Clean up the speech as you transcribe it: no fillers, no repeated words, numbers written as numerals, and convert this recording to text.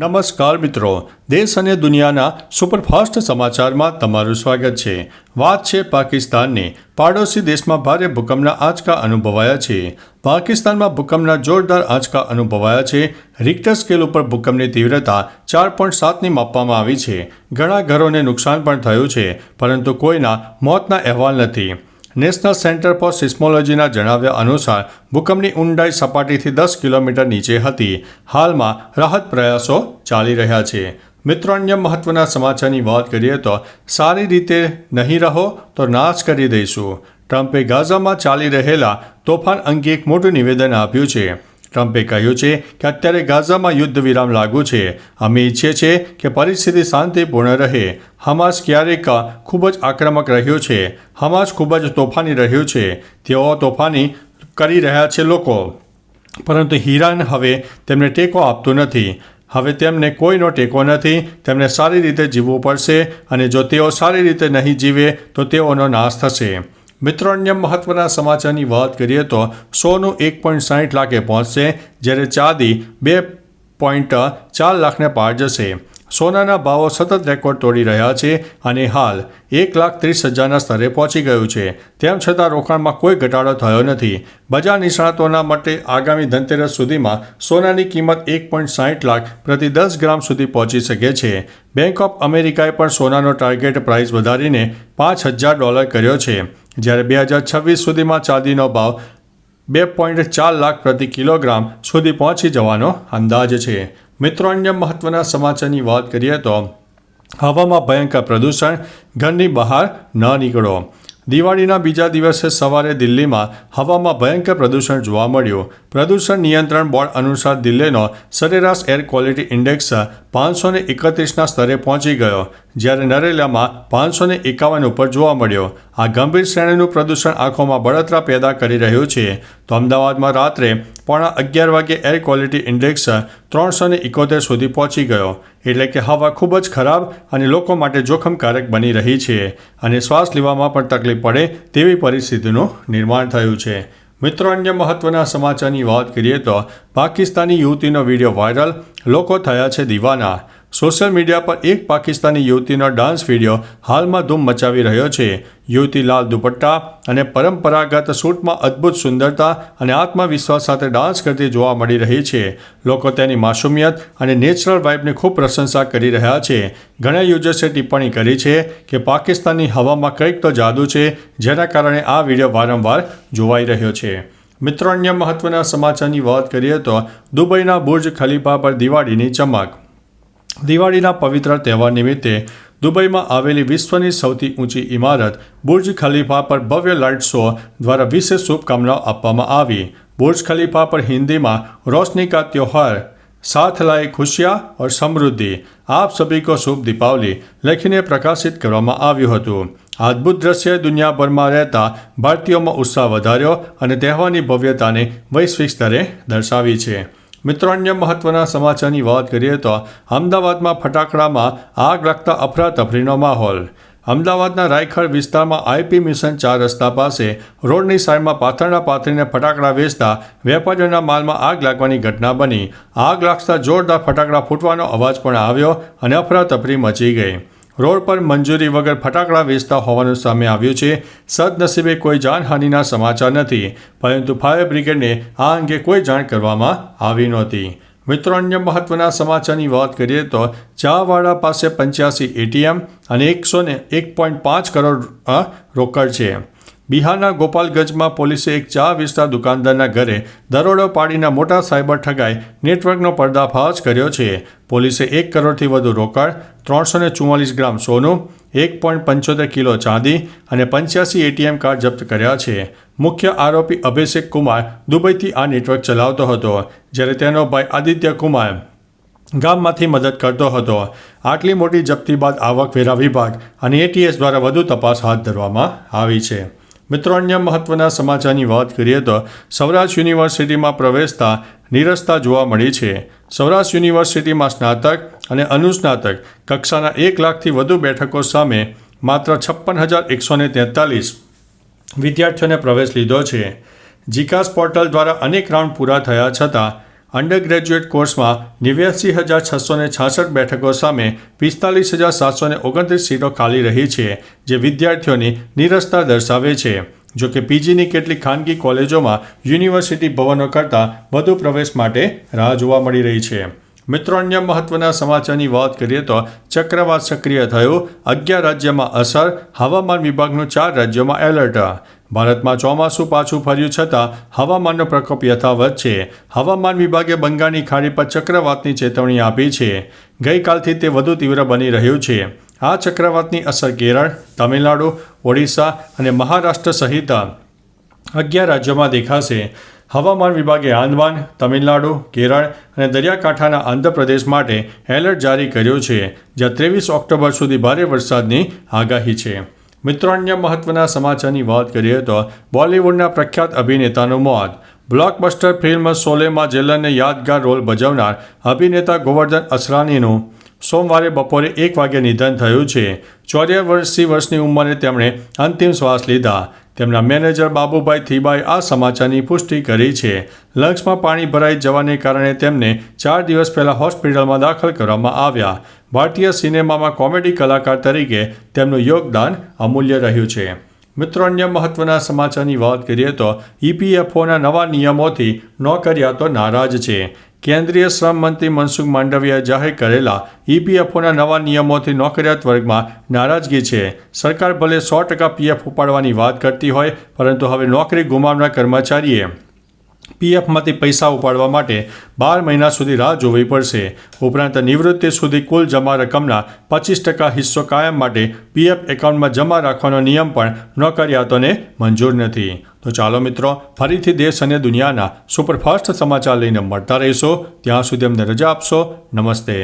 નમસ્કાર મિત્રો, દેશ અને દુનિયાના સુપરફાસ્ટ સમાચારમાં તમારું સ્વાગત છે। વાત છે પાકિસ્તાનની। પાડોશી દેશમાં ભારે ભૂકંપના આંચકા અનુભવાયા છે। પાકિસ્તાનમાં ભૂકંપના જોરદાર આંચકા અનુભવાયા છે। રિક્ટર સ્કેલ ઉપર ભૂકંપની તીવ્રતા 4.7ની માપવામાં આવી છે। ઘણા ઘરોને નુકસાન પણ થયું છે, પરંતુ કોઈના મોતના અહેવાલ નથી। નેશનલ સેન્ટર ફોર સિસ્મોલોજીના જણાવ્યા અનુસાર ભૂકંપની ઊંડાઈ સપાટીથી 10 કિલોમીટર નીચે હતી। હાલમાં રાહત પ્રયાસો ચાલી રહ્યા છે। મિત્રો, અન્ય મહત્વના સમાચારની વાત કરીએ તો સારી રીતે નહીં રહો તો નાશ કરી દઈશું। ટ્રમ્પે ગાઝામાં ચાલી રહેલા તોફાન અંગે એક મોટું નિવેદન આપ્યું છે। ટ્રમ્પે કહ્યું છે કે અત્યારે ગાઝામાં યુદ્ધ વિરામ લાગુ છે। અમે ઈચ્છીએ છીએ કે પરિસ્થિતિ શાંતિપૂર્ણ રહે। હમાસ ક્યારેક ખૂબ જ આક્રમક રહ્યું છે। હમાસ ખૂબ જ તોફાની રહ્યું છે। તેઓ તોફાની કરી રહ્યા છે લોકો, પરંતુ ઈરાન હવે તેમને ટેકો આપતું નથી। હવે તેમને કોઈનો ટેકો નથી। તેમને સારી રીતે જીવવું પડશે, અને જો તેઓ સારી રીતે નહીં જીવે તો તેઓનો નાશ થશે। મિત્રો, અન્ય મહત્વના સમાચારની વાત કરીએ તો સોનું 1.60 લાખે પહોંચશે, જ્યારે ચાંદી 2.4 લાખને પાર જશે। સોનાના ભાવો સતત રેકોર્ડ તોડી રહ્યા છે અને હાલ 1,30,000ના સ્તરે પહોંચી ગયું છે। તેમ છતાં રોકાણમાં કોઈ ઘટાડો થયો નથી। બજાર નિષ્ણાતોના મતે આગામી ધનતેરસ સુધીમાં સોનાની કિંમત 1.60 લાખ પ્રતિ 10 ગ્રામ સુધી પહોંચી શકે છે। બેંક ઓફ અમેરિકાએ પણ સોનાનો ટાર્ગેટ પ્રાઇસ વધારીને $5,000 કર્યો છે, જ્યારે 2026 સુધીમાં ચાંદીનો ભાવ 2.4 લાખ પ્રતિ કિલોગ્રામ સુધી પહોંચી જવાનો અંદાજ છે। મિત્રો, અન્ય મહત્વના સમાચારની વાત કરીએ તો હવામાં ભયંકર પ્રદૂષણ, ઘરની બહાર ન નીકળો। દિવાળીના બીજા દિવસે સવારે દિલ્હીમાં હવામાં ભયંકર પ્રદૂષણ જોવા મળ્યું। પ્રદૂષણ નિયંત્રણ બોર્ડ અનુસાર દિલ્હીનો સરેરાશ એર ક્વોલિટી ઇન્ડેક્સ 531ના સ્તરે પહોંચી ગયો, જ્યારે નરેલામાં 551 ઉપર જોવા મળ્યો। આ ગંભીર શ્રેણીનું પ્રદૂષણ આંખોમાં બળતરા પેદા કરી રહ્યું છે। તો અમદાવાદમાં રાત્રે 11:15 વાગે એર ક્વોલિટી ઇન્ડેક્સ 371 સુધી પહોંચી ગયો, એટલે કે હવા ખૂબ જ ખરાબ અને લોકો માટે જોખમકારક બની રહી છે, અને શ્વાસ લેવામાં પણ તકલીફ પડે તેવી પરિસ્થિતિનું નિર્માણ થયું છે। મિત્રો, અન્ય મહત્વના સમાચારની વાત કરીએ તો પાકિસ્તાની યુવતીનો વિડીયો વાયરલ, લોકો થયા છે દીવાના। સોશિયલ મીડિયા પર એક પાકિસ્તાની યુવતીનો ડાન્સ વિડીયો હાલમાં ધૂમ મચાવી રહ્યો છે। યુવતી લાલ દુપટ્ટા અને પરંપરાગત સૂટમાં અદ્ભુત સુંદરતા અને આત્મવિશ્વાસ સાથે ડાન્સ કરતી જોવા મળી રહી છે। લોકો તેની માસૂમિયત અને નેચરલ વાઇબની ખૂબ પ્રશંસા કરી રહ્યા છે। ઘણા યુઝર્સે ટિપ્પણી કરી છે કે પાકિસ્તાનની હવામાં કંઈક તો જાદુ છે, જેના કારણે આ વિડીયો વારંવાર જોવાઈ રહ્યો છે। મિત્રો, અન્ય મહત્વના સમાચારની વાત કરીએ તો દુબઈના બુર્જ ખલીફા પર દિવાળીની ચમક। દિવાળીના પવિત્ર તહેવાર નિમિત્તે દુબઈમાં આવેલી વિશ્વની સૌથી ઊંચી ઇમારત બુર્જ ખલીફા પર ભવ્ય લાઇટ શો દ્વારા વિશેષ શુભકામનાઓ આપવામાં આવી। બુર્જ ખલીફા પર હિન્દીમાં રોશની કા ત્યોહાર, સાથ લાए खुशियाँ और समृद्धि, आप सभी को शुभ दीपावली લખીને પ્રકાશિત કરવામાં આવ્યું હતું। આ અદ્ભુત દ્રશ્યએ દુનિયાભરમાં રહેતા ભારતીયોમાં ઉત્સાહ વધાર્યો અને તહેવારની ભવ્યતાને વૈશ્વિક સ્તરે દર્શાવી છે। મિત્રો, અન્ય મહત્વના સમાચારની વાત કરીએ તો અમદાવાદમાં ફટાકડામાં આગ લાગતા અફરાતફરીનો માહોલ। અમદાવાદના રાયખડ વિસ્તારમાં આઈપી મિશન 4 રસ્તા પાસે રોડની સાઈડમાં પાથરણા પાથરીને ફટાકડા વેચતા વેપારીઓના માલમાં આગ લાગવાની ઘટના બની। આગ લાગતા જોરદાર ફટાકડા ફૂટવાનો અવાજ પણ આવ્યો અને અફરાતફરી મચી ગઈ। રોડ પર મંજૂરી વગર ફટાકડા વેચતા હોવાનું સામે આવ્યું છે। સદનસીબે કોઈ જાનહાનિના સમાચાર નથી, પરંતુ ફાયર બ્રિગેડને આ અંગે કોઈ જાણ કરવામાં આવી નહોતી। મિત્રો, અન્ય મહત્વના સમાચારની વાત કરીએ તો ચાવાડા પાસે 85 એટીએમ અને 101.5 કરોડ રોકડ છે। બિહારના ગોપાલગંજમાં પોલીસે એક ચા વેચતા દુકાનદારના ઘરે દરોડો પાડીને મોટા સાયબર ઠગાઈ નેટવર્કનો પર્દાફાશ કર્યો છે। પોલીસે 1 કરોડથી વધુ રોકડ, 344 ગ્રામ સોનું, 1.75 કિલો ચાંદી અને 85 એટીએમ કાર્ડ જપ્ત કર્યા છે। મુખ્ય આરોપી અભિષેક કુમાર દુબઈથી આ નેટવર્ક ચલાવતો હતો, જ્યારે તેનો ભાઈ આદિત્ય કુમાર ગામમાંથી મદદ કરતો હતો। આટલી મોટી જપ્તી બાદ આવકવેરા વિભાગ અને એટીએસ દ્વારા વધુ તપાસ હાથ ધરવામાં આવી છે। મિત્રો, અન્ય મહત્વના સમાચારની વાત કરીએ તો સૌરાષ્ટ્ર યુનિવર્સિટીમાં પ્રવેશતા નિરસ્તા જોવા મળી છે। સૌરાષ્ટ્ર યુનિવર્સિટીમાં સ્નાતક અને અનુસ્નાતક કક્ષાના 1 લાખથી વધુ બેઠકો સામે માત્ર 56,143 વિદ્યાર્થીઓને પ્રવેશ લીધો છે। જીકાસ પોર્ટલ દ્વારા અનેક રાઉન્ડ પૂરા થયા છતાં અંડર ગ્રેજ્યુએટ કોર્સમાં 89,666 બેઠકો સામે 45,729 સીટો ખાલી રહી છે, જે વિદ્યાર્થીઓની નિરસતા દર્શાવે છે. જો કે પીજીની કેટલીક ખાનગી કોલેજોમાં યુનિવર્સિટી ભવનો કરતાં વધુ પ્રવેશ માટે રાહ જોવા મળી રહી છે. મિત્રો, અન્ય મહત્વના સમાચારની વાત કરીએ તો ચક્રવાત સક્રિય થયું, 11 રાજ્યમાં અસર, હવામાન વિભાગનું 4 રાજ્યોમાં એલર્ટ. ભારતમાં ચોમાસું પાછું ફર્યું છતાં હવામાનનો પ્રકોપ યથાવત છે. હવામાન વિભાગે બંગાળની ખાડી પર ચક્રવાતની ચેતવણી આપી છે. ગઈકાલથી તે વધુ તીવ્ર બની રહ્યું છે. આ ચક્રવાતની અસર કેરળ, તમિલનાડુ, ઓડિશા અને મહારાષ્ટ્ર સહિત 11 રાજ્યોમાં દેખાશે. હવામાન વિભાગે આંદામાન, તમિલનાડુ, કેરળ અને દરિયાકાંઠાના આંધ્રપ્રદેશ માટે એલર્ટ જારી કર્યું છે, જ્યાં 23 ઓક્ટોબર સુધી ભારે વરસાદની આગાહી છે. મિત્રો, અન્ય મહત્વના સમાચારની વાત કરીએ તો બોલિવૂડના પ્રખ્યાત અભિનેતાનું મોત. બ્લોકબસ્ટર ફિલ્મ શોલેમાં જેલરને યાદગાર રોલ ભજવનાર અભિનેતા ગોવર્ધન અસરાનીનું સોમવારે બપોરે 1 વાગ્યે નિધન થયું છે. 84 વર્ષની ઉંમરે તેમણે અંતિમ શ્વાસ લીધા. તેમના મેનેજર બાબુભાઈ થીબાએ આ સમાચારની પુષ્ટિ કરી છે. લંગ્સમાં પાણી ભરાઈ જવાને કારણે તેમને 4 દિવસ પહેલાં હોસ્પિટલમાં દાખલ કરવામાં આવ્યા. ભારતીય સિનેમામાં કોમેડી કલાકાર તરીકે તેમનું યોગદાન અમૂલ્ય રહ્યું છે. મિત્રો, અન્ય મહત્વના સમાચારની વાત કરીએ તો ઈપીએફઓના નવા નિયમોથી નોકરિયાતો નારાજ છે. કેન્દ્રીય શ્રમ મંત્રી મનસુખ માંડવિયાએ જાહેર કરેલા ઈપીએફઓના નવા નિયમોથી નોકરિયાત વર્ગમાં નારાજગી છે. સરકાર ભલે 100% પીએફ ઉપાડવાની વાત કરતી હોય, પરંતુ હવે નોકરી ગુમાવનાર કર્મચારીએ પીએફમાંથી પૈસા ઉપાડવા માટે 12 મહિના સુધી રાહ જોવી પડશે. ઉપરાંત નિવૃત્તિ સુધી કુલ જમા રકમના 25% હિસ્સો કાયમ માટે પીએફ એકાઉન્ટમાં જમા રાખવાનો નિયમ પણ નોકરિયાતોને મંજૂર નથી. તો ચાલો મિત્રો, ફરીથી દેશ અને દુનિયાના સુપરફાસ્ટ સમાચાર લઈને મળતા રહીશો. ત્યાં સુધી અમને રજા આપશો. નમસ્તે.